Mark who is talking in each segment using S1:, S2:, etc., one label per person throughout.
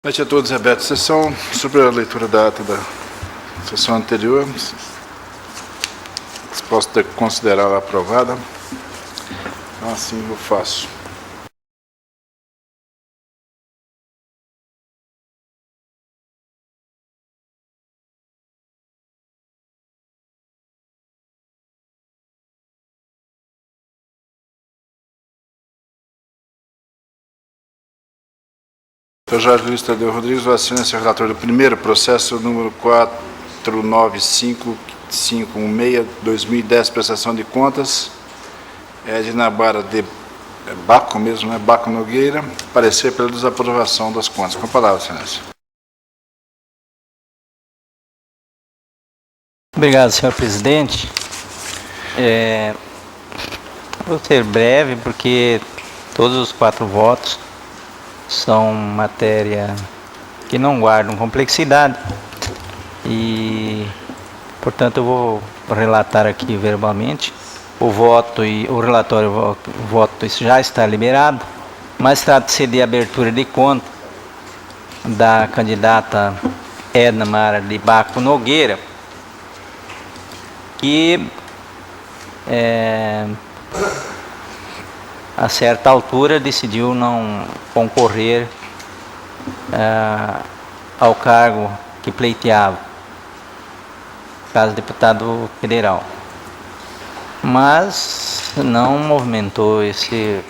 S1: Noite a todos, aberta a sessão. Sobre a leitura da ata da sessão anterior, posso considerá-la aprovada. Então, assim eu faço. Dr. Jorge Luiz Tadeu Rodrigues, Vossa Excelência, relator do primeiro processo, número 4955516-2010, prestação de contas, de Nabara de Baco mesmo, né? Baco Nogueira, parecer pela desaprovação das contas. Com a palavra, Excelência.
S2: Obrigado, senhor presidente. Vou ser breve, porque todos os 4 votos são matéria que não guardam complexidade e, portanto, eu vou relatar aqui verbalmente o voto e o relatório, o voto isso já está liberado, mas trata-se de abertura de conta da candidata Edna Mara de Baco Nogueira, que a certa altura decidiu não concorrer ao cargo que pleiteava, caso deputado federal, mas não movimentou seu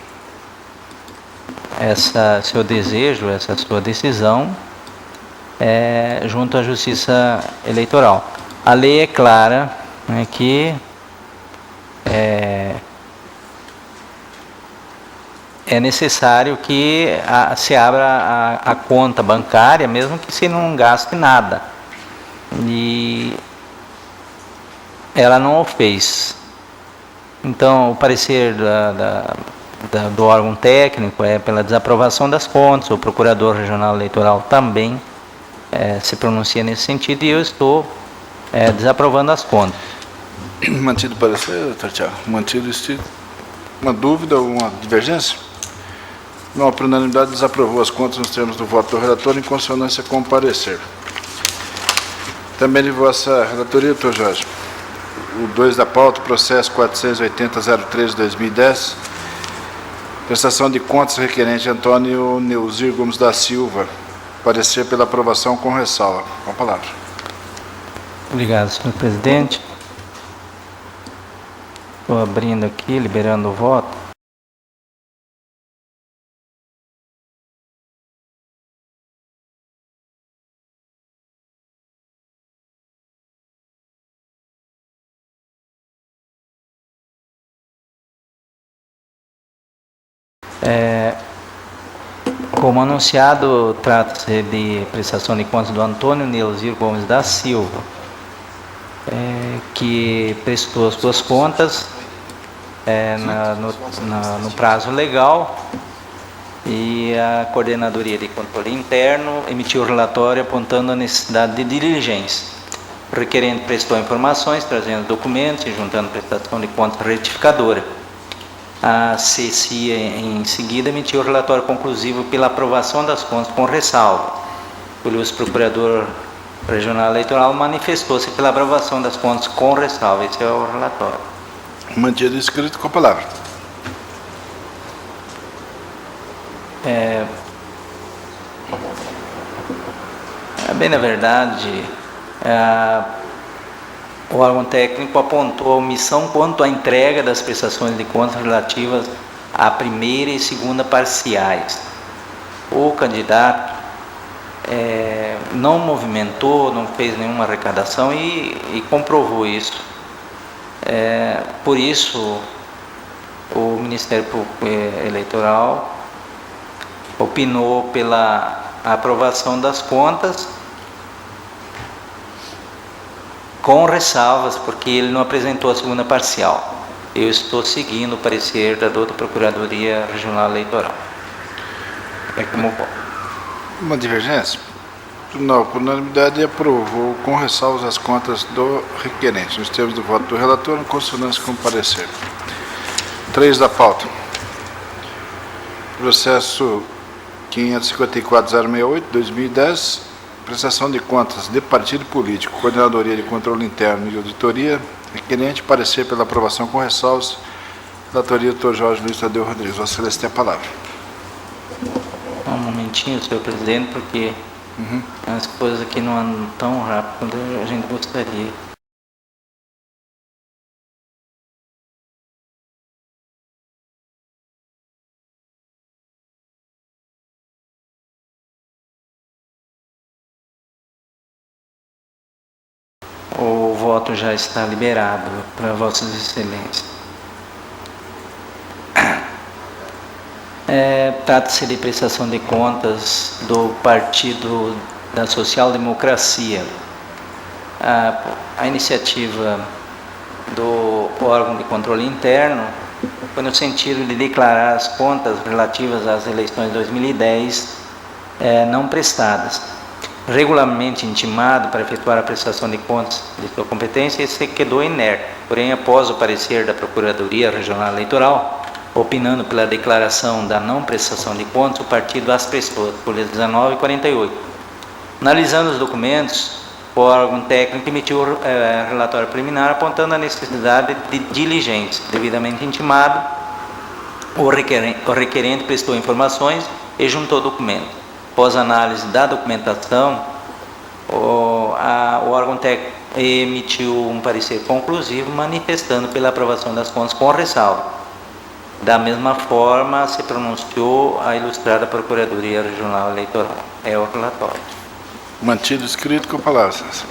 S2: desejo, essa sua decisão junto à Justiça Eleitoral. A lei é clara, né, que é necessário que se abra a conta bancária, mesmo que se não gaste nada. E ela não o fez. Então, o parecer do órgão técnico é pela desaprovação das contas. O Procurador Regional Eleitoral também se pronuncia nesse sentido, e eu estou desaprovando as contas.
S1: Mantido o parecer, doutor Tiago? Mantido o estilo? Uma dúvida ou uma divergência? Não, por unanimidade, desaprovou as contas nos termos do voto do relator, em consonância com o parecer. Também de vossa relatoria, doutor Jorge. O 2 da pauta, processo 480.03/2010, prestação de contas requerente Antônio Neuzir Gomes da Silva, parecer pela aprovação com ressalva. Com a palavra.
S2: Obrigado, senhor presidente. Estou abrindo aqui, liberando o voto. Como anunciado, trata-se de prestação de contas do Antônio Neuzir Gomes da Silva, que prestou as suas contas no prazo legal, e a Coordenadoria de Controle Interno emitiu o relatório apontando a necessidade de diligência. O requerente prestou informações, trazendo documentos e juntando prestação de contas retificadora. A CCI, em seguida, emitiu o relatório conclusivo pela aprovação das contas com ressalva. O Procurador Regional Eleitoral manifestou-se pela aprovação das contas com ressalva. Esse é o relatório.
S1: Mantido escrito, com a palavra.
S2: Bem, na verdade, o órgão técnico apontou a omissão quanto à entrega das prestações de contas relativas à primeira e segunda parciais. O candidato não movimentou, não fez nenhuma arrecadação e comprovou isso. Por isso, o Ministério Eleitoral opinou pela aprovação das contas com ressalvas, porque ele não apresentou a segunda parcial. Eu estou seguindo o parecer da outra Procuradoria Regional Eleitoral. Como
S1: uma divergência? Não, por unanimidade, aprovou com ressalvas as contas do requerente, nos termos do voto do relator, em consonância com o parecer. 3 da pauta. Processo 554.068, 2010, prestação de contas de partido político, coordenadoria de controle interno e auditoria, requerente parecer pela aprovação com ressalvas, relatoria do Dr. Jorge Luiz Tadeu Rodrigues. Vossa Excelência tem a palavra.
S2: Um momentinho, senhor presidente, porque as coisas aqui não andam tão rápido quanto a gente gostaria. O voto já está liberado para Vossas Excelências. Trata-se de prestação de contas do Partido da Social Democracia. A iniciativa do órgão de controle interno foi no sentido de declarar as contas relativas às eleições de 2010 não prestadas. Regularmente intimado para efetuar a prestação de contas de sua competência, se quedou inerte. Porém, após o parecer da Procuradoria Regional Eleitoral, opinando pela declaração da não prestação de contas, o partido as prestou, folhas 19 e 48. Analisando os documentos, o órgão técnico emitiu relatório preliminar apontando a necessidade de diligência. Devidamente intimado, o requerente prestou informações e juntou documentos. Após análise da documentação, o órgão técnico emitiu um parecer conclusivo manifestando pela aprovação das contas com ressalva. Da mesma forma, se pronunciou a ilustrada Procuradoria Regional Eleitoral. É o relatório.
S1: Mantido escrito com a palavra, Excelência.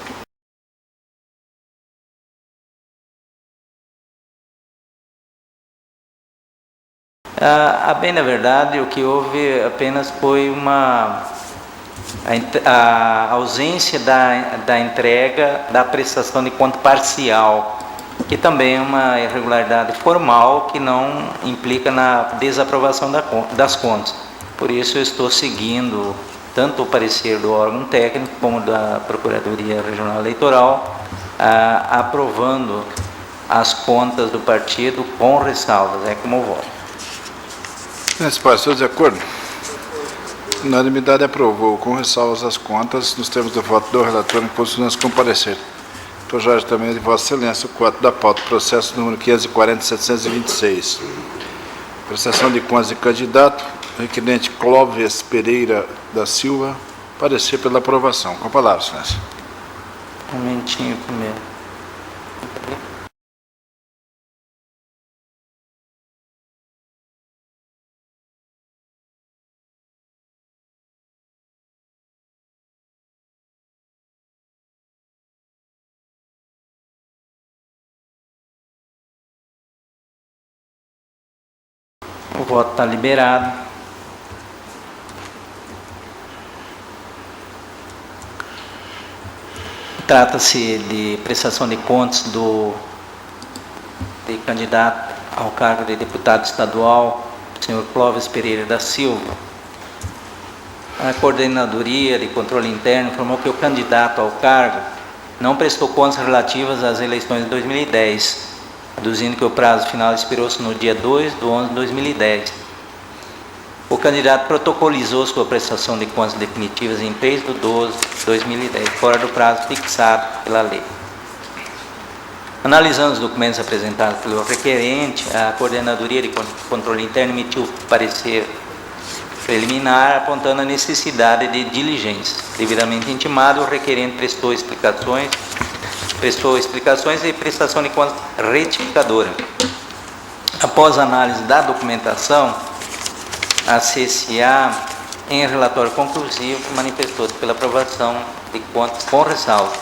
S2: A bem na verdade, o que houve apenas foi a ausência da entrega da prestação de conta parcial, que também é uma irregularidade formal que não implica na desaprovação das contas. Por isso eu estou seguindo tanto o parecer do órgão técnico como da Procuradoria Regional Eleitoral, aprovando as contas do partido com ressalvas. É como voto.
S1: Senhores parceiros, de acordo? Unanimidade aprovou com ressalvas as contas nos termos do voto do relator em consonância com parecer. Dr. Jorge também de Vossa Excelência, o quadro da pauta, processo número 540.726. Prestação de contas de candidato, requerente Clóvis Pereira da Silva, parecer pela aprovação. Com a palavra, Excelência.
S2: Um momentinho primeiro. O voto está liberado. Trata-se de prestação de contas de candidato ao cargo de deputado estadual, senhor Clóvis Pereira da Silva. A Coordenadoria de Controle Interno informou que o candidato ao cargo não prestou contas relativas às eleições de 2010, aduzindo que o prazo final expirou-se no dia 2/11/2010. O candidato protocolizou sua prestação de contas definitivas em 3/12/2010, fora do prazo fixado pela lei. Analisando os documentos apresentados pelo requerente, a Coordenadoria de Controle Interno emitiu parecer preliminar apontando a necessidade de diligência. Devidamente intimado, o requerente prestou explicações e prestação de contas retificadora. Após análise da documentação, a CSA, em relatório conclusivo, manifestou-se pela aprovação de contas com ressalva.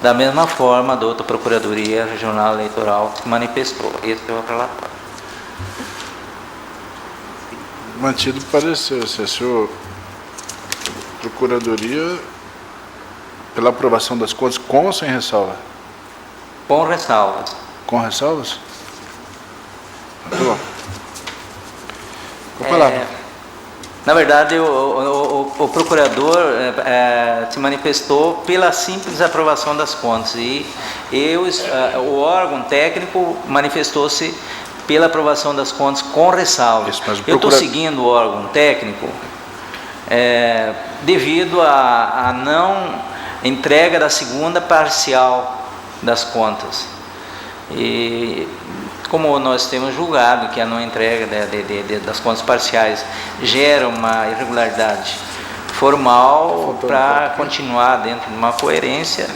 S2: Da mesma forma, a douta Procuradoria Regional Eleitoral se manifestou. Esse é o relatório.
S1: Mantido parecer, senhor. Procuradoria, pela aprovação das contas com ou sem ressalva?
S2: Com ressalvas.
S1: Com ressalvas? Muito bom. Com a palavra.
S2: Na verdade, o procurador se manifestou pela simples aprovação das contas e o órgão técnico manifestou-se pela aprovação das contas com ressalvas. Eu estou seguindo o órgão técnico devido à não entrega da segunda parcial das contas. E como nós temos julgado que a não entrega das contas parciais gera uma irregularidade formal, para continuar dentro de uma coerência,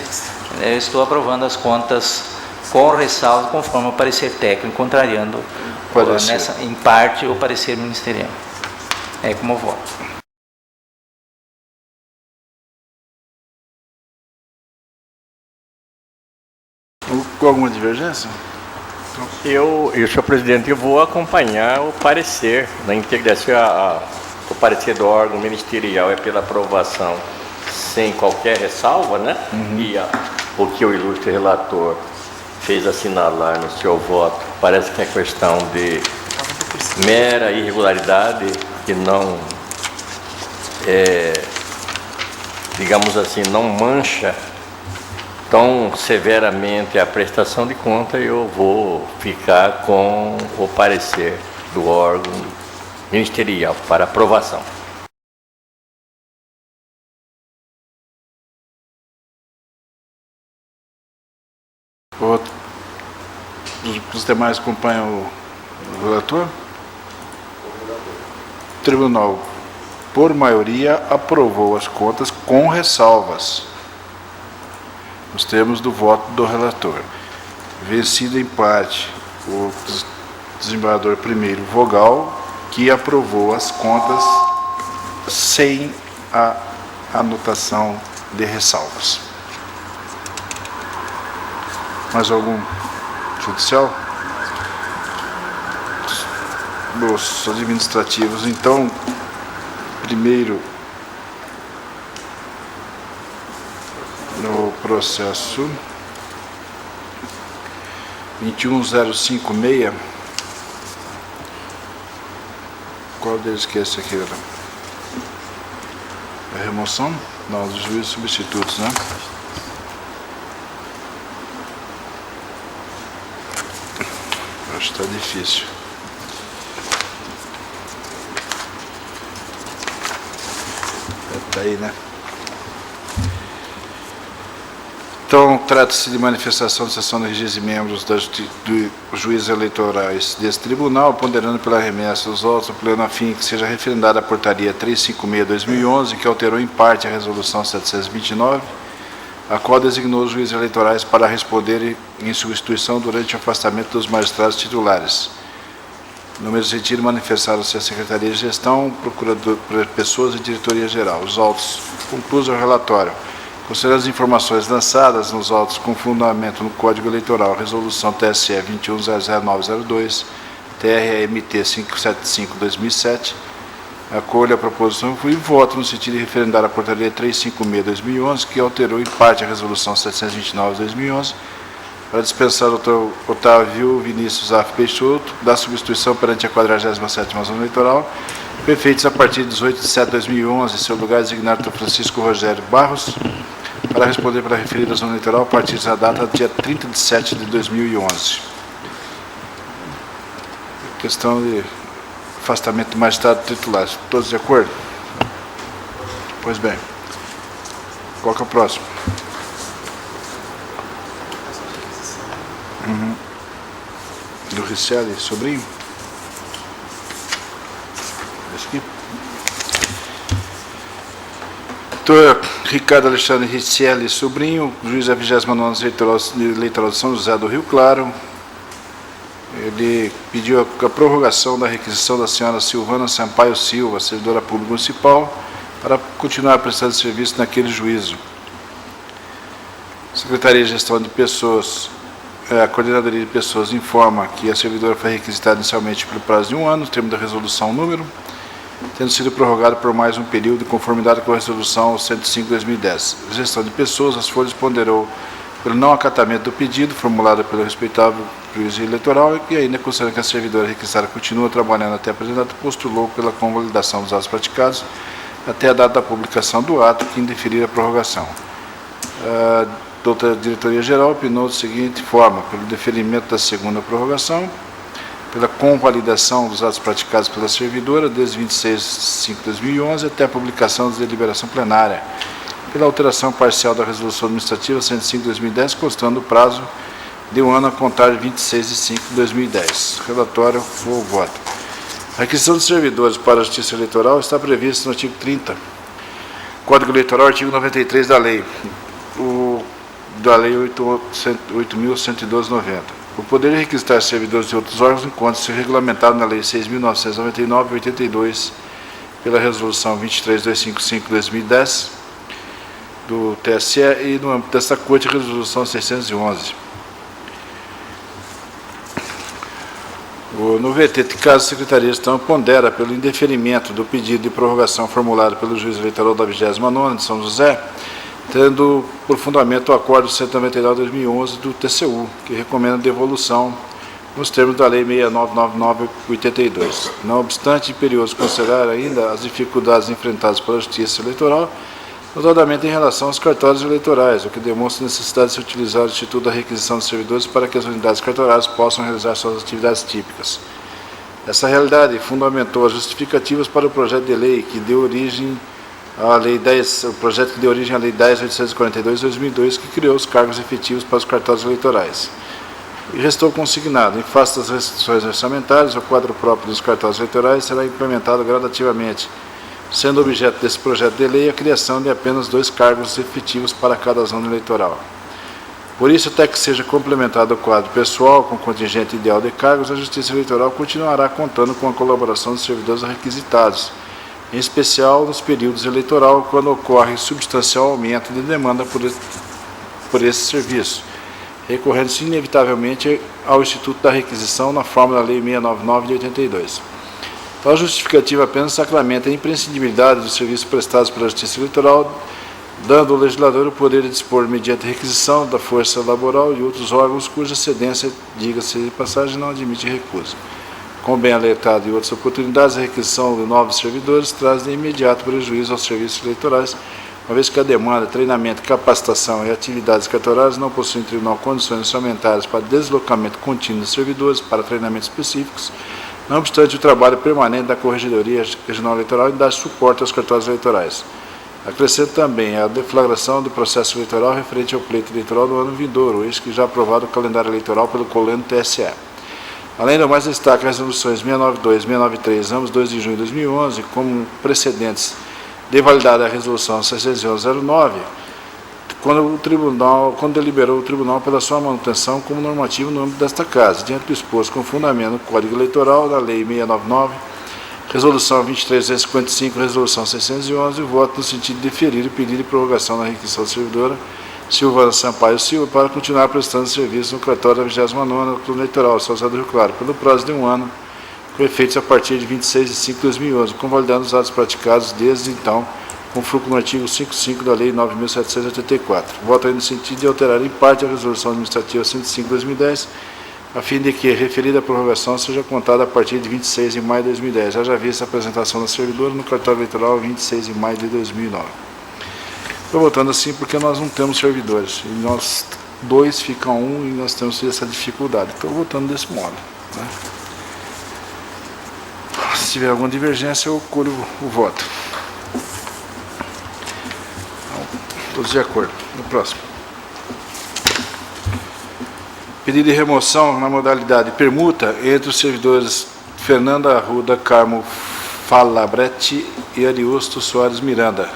S2: eu estou aprovando as contas com ressalva, conforme o parecer técnico, contrariando em parte o parecer ministerial. É como eu voto.
S1: Com alguma divergência?
S3: Senhor presidente, eu vou acompanhar o parecer na integração. O parecer do órgão ministerial é pela aprovação sem qualquer ressalva, né? E o que o ilustre relator fez assinalar no seu voto parece que é questão de mera irregularidade que não, digamos assim, não mancha tão severamente a prestação de conta. Eu vou ficar com o parecer do órgão ministerial para aprovação.
S1: Os demais acompanham o relator? O tribunal, por maioria, aprovou as contas com ressalvas, nos termos do voto do relator. Vencido em parte o desembargador primeiro Vogal, que aprovou as contas sem a anotação de ressalvas. Mais algum judicial? Os administrativos, então, primeiro, no processo 21056, qual deles que é esse aqui? A remoção? Não, dos juízes substitutos, né? Acho que está difícil. Tá aí, né? Então, trata-se de manifestação de sessão de registro de membros dos juízes eleitorais desse tribunal, ponderando pela remessa dos autos do pleno a fim que seja referendada a portaria 356/2011, que alterou em parte a resolução 729, a qual designou os juízes eleitorais para responderem em substituição durante o afastamento dos magistrados titulares. No mesmo sentido, manifestaram-se a Secretaria de Gestão, Procurador, Pessoas e Diretoria Geral. Os autos conclusos ao relatório. Considerando as informações lançadas nos autos com fundamento no Código Eleitoral, Resolução TSE 21.00902, TRMT 575/2007, acolho a proposição e voto no sentido de referendar a portaria 356/2011, que alterou em parte a Resolução 729/2011, para dispensar o Dr. Otávio Vinícius Af Peixoto da substituição perante a 47ª Zona Eleitoral, prefeitos a partir de 18 de setembro de 2011, em seu lugar designar o Dr. Francisco Rogério Barros, para responder pela referida Zona Eleitoral a partir da data dia 30 de setembro de 2011. Questão de afastamento do magistrado titular. Todos de acordo? Pois bem. Qual que é o próximo? Do Richelle Sobrinho? Esse aqui? Doutor Ricardo Alexandre Richelle Sobrinho, juiz da 29ª Eleitoral de São José do Rio Claro. Ele pediu a prorrogação da requisição da senhora Silvana Sampaio Silva, servidora pública municipal, para continuar prestando serviço naquele juízo. Secretaria de Gestão de Pessoas, a Coordenadoria de Pessoas informa que a servidora foi requisitada inicialmente pelo prazo de 1 ano, no termo da resolução número, tendo sido prorrogada por mais um período, em conformidade com a resolução 105/2010. A Gestão de Pessoas, as folhas ponderou pelo não acatamento do pedido formulado pelo respeitável juiz eleitoral e ainda considerando que a servidora requisitada continua trabalhando até a presente data, postulou pela convalidação dos atos praticados até a data da publicação do ato que indeferir a prorrogação. A doutora Diretoria Geral opinou da seguinte forma: pelo deferimento da segunda prorrogação, pela convalidação dos atos praticados pela servidora desde 26 de 5 de 2011 até a publicação da deliberação plenária, pela alteração parcial da Resolução Administrativa 105 de 2010, constando o prazo de um ano a contar de 26 de 5 de 2010. Relatório, o voto. A requisição de servidores para a Justiça Eleitoral está prevista no artigo 30, Código Eleitoral, artigo 93 da Lei, da Lei 8.112/90. O poder de requisitar servidores de outros órgãos encontra-se regulamentado na Lei 6.999/82, pela Resolução 23255 de 2010, do TSE, e no âmbito desta Corte, a Resolução 611. No VT de caso, a Secretaria de Estado pondera pelo indeferimento do pedido de prorrogação formulado pelo Juiz Eleitoral da 29ª de São José, tendo por fundamento o Acordo 199/2011 do TCU, que recomenda devolução nos termos da Lei 6999/82. Não obstante, é imperioso considerar ainda as dificuldades enfrentadas pela Justiça Eleitoral, notadamente em relação aos cartórios eleitorais, o que demonstra a necessidade de se utilizar o Instituto da Requisição de Servidores para que as unidades cartorárias possam realizar suas atividades típicas. Essa realidade fundamentou as justificativas para o projeto de lei que deu origem à Lei 10, o projeto que deu origem à Lei 10.842 de 2002, que criou os cargos efetivos para os cartórios eleitorais. E restou consignado, em face das restrições orçamentárias, o quadro próprio dos cartórios eleitorais será implementado gradativamente, sendo objeto desse projeto de lei a criação de apenas 2 cargos efetivos para cada zona eleitoral. Por isso, até que seja complementado o quadro pessoal com contingente ideal de cargos, a Justiça Eleitoral continuará contando com a colaboração dos servidores requisitados, em especial nos períodos eleitorais, quando ocorre substancial aumento de demanda por esse serviço, recorrendo-se inevitavelmente ao Instituto da Requisição na forma da Lei 699 de 82. Tal justificativa apenas sacramenta a imprescindibilidade dos serviços prestados pela Justiça Eleitoral, dando ao legislador o poder de dispor, mediante requisição da força laboral e outros órgãos cuja cedência, diga-se de passagem, não admite recusa. Com bem alertado e outras oportunidades, a requisição de novos servidores traz de imediato prejuízo aos serviços eleitorais, uma vez que a demanda, treinamento, capacitação e atividades cartorárias não possuem em tribunal condições orçamentárias para deslocamento contínuo de servidores para treinamentos específicos. Não obstante, o trabalho permanente da Corregedoria Regional Eleitoral em dar suporte aos cartórios eleitorais. Acrescento também a deflagração do processo eleitoral referente ao pleito eleitoral do ano vindouro, eis que já aprovado o calendário eleitoral pelo Coleno TSE. Além do mais, destaca as resoluções 692 e 693, ambos 2 de junho de 2011, como precedentes de validade a resolução 611/09, quando deliberou o Tribunal pela sua manutenção como normativo no âmbito desta Casa, diante do exposto com fundamento no Código Eleitoral da Lei 699, Resolução 23.255, Resolução 611, o voto no sentido de deferir o pedido de prorrogação da requisição da servidora Silvana Sampaio Silva para continuar prestando serviço no cartório da 29ª Clube Eleitoral, São José do Rio Claro, pelo prazo de um ano, com efeitos a partir de 26 de 5 de 2011, convalidando os atos praticados desde então, com fruto no artigo 55 da Lei 9.784. Voto aí no sentido de alterar em parte a Resolução Administrativa 105 de 2010, a fim de que a referida prorrogação seja contada a partir de 26 de maio de 2010, haja vista a apresentação da servidora no cartório eleitoral 26 de maio de 2009. Estou votando assim porque nós não temos servidores, e nós 2 ficam 1 e nós temos essa dificuldade. Estou votando desse modo, né? Se tiver alguma divergência, eu colho o voto. Todos de acordo. No próximo. Pedido de remoção na modalidade permuta entre os servidores Fernanda Arruda Carmo Falabretti e Ariosto Soares Miranda.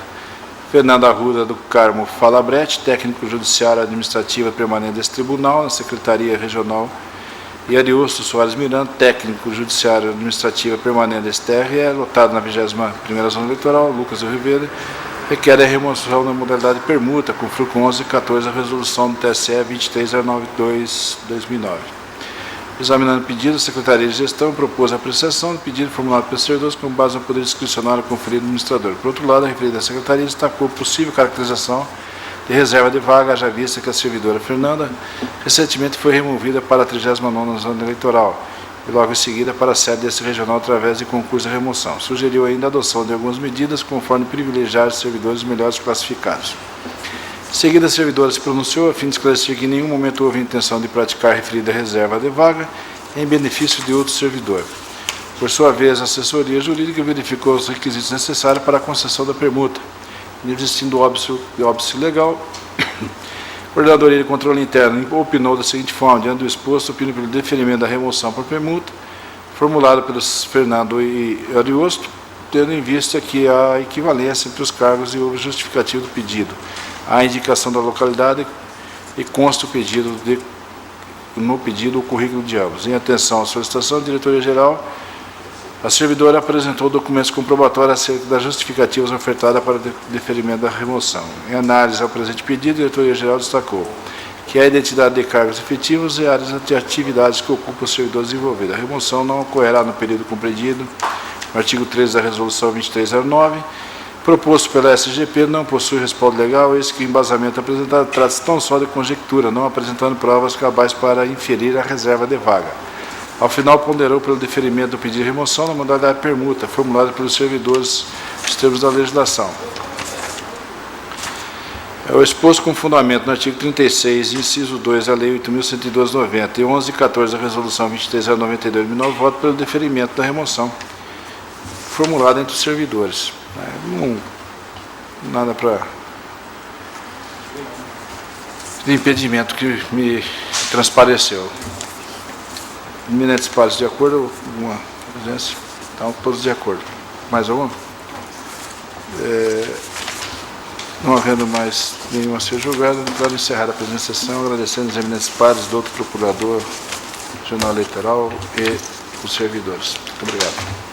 S1: Fernanda Arruda do Carmo Falabretti, técnico judiciário administrativa permanente desse tribunal, na Secretaria Regional, e Ariosto Soares Miranda, técnico judiciário administrativa permanente desse TRE, lotado na 21ª Zona Eleitoral, Lucas do Ribeiro, requer a remoção na modalidade permuta, com fruto 11 e 14 da resolução do TSE 23.092/2009. Examinando o pedido, a Secretaria de Gestão propôs a apreciação do pedido formulado pelos servidores com base no poder discricionário conferido ao administrador. Por outro lado, a referida Secretaria destacou possível caracterização de reserva de vaga, haja vista que a servidora Fernanda recentemente foi removida para a 39ª Zona Eleitoral e logo em seguida para a sede desse regional através de concurso de remoção. Sugeriu ainda a adoção de algumas medidas conforme privilegiar os servidores melhores classificados. Em seguida, a servidora se pronunciou a fim de esclarecer que em nenhum momento houve intenção de praticar a referida reserva de vaga em benefício de outro servidor. Por sua vez, a assessoria jurídica verificou os requisitos necessários para a concessão da permuta. Existindo óbice legal, a Coordenadoria de Controle Interno opinou da seguinte forma: diante do exposto, opino pelo deferimento da remoção por permuta, formulado pelos Fernando e Ariosto, tendo em vista que há equivalência entre os cargos e o justificativo do pedido, a indicação da localidade e consta no pedido o currículo de ambos. Em atenção à solicitação da Diretoria-Geral, a servidora apresentou documentos comprobatórios acerca das justificativas ofertadas para o deferimento da remoção. Em análise ao presente pedido, a Diretoria-Geral destacou que a identidade de cargos efetivos e áreas de atividades que ocupam os servidores envolvidos. A remoção não ocorrerá no período compreendido no artigo 13 da Resolução 2309, proposto pela SGP, não possui respaldo legal, eis que o embasamento apresentado trata-se tão só de conjectura, não apresentando provas cabais para inferir a reserva de vaga. Ao final, ponderou pelo deferimento do pedido de remoção na modalidade permuta, formulada pelos servidores nos termos da legislação. É o exposto com fundamento no artigo 36, inciso 2 da Lei 8.112/90 e 11 e 14 da Resolução 23.092 de 2009, voto pelo deferimento da remoção, formulada entre os servidores. Nada para de impedimento que me transpareceu. Eminentes pares, de acordo? Alguma presença? Então, todos de acordo. Mais alguma? Não havendo mais nenhum a ser julgado, quero encerrar a presente sessão, agradecendo os eminentes pares, doutor Procurador General Eleitoral e os servidores. Muito obrigado.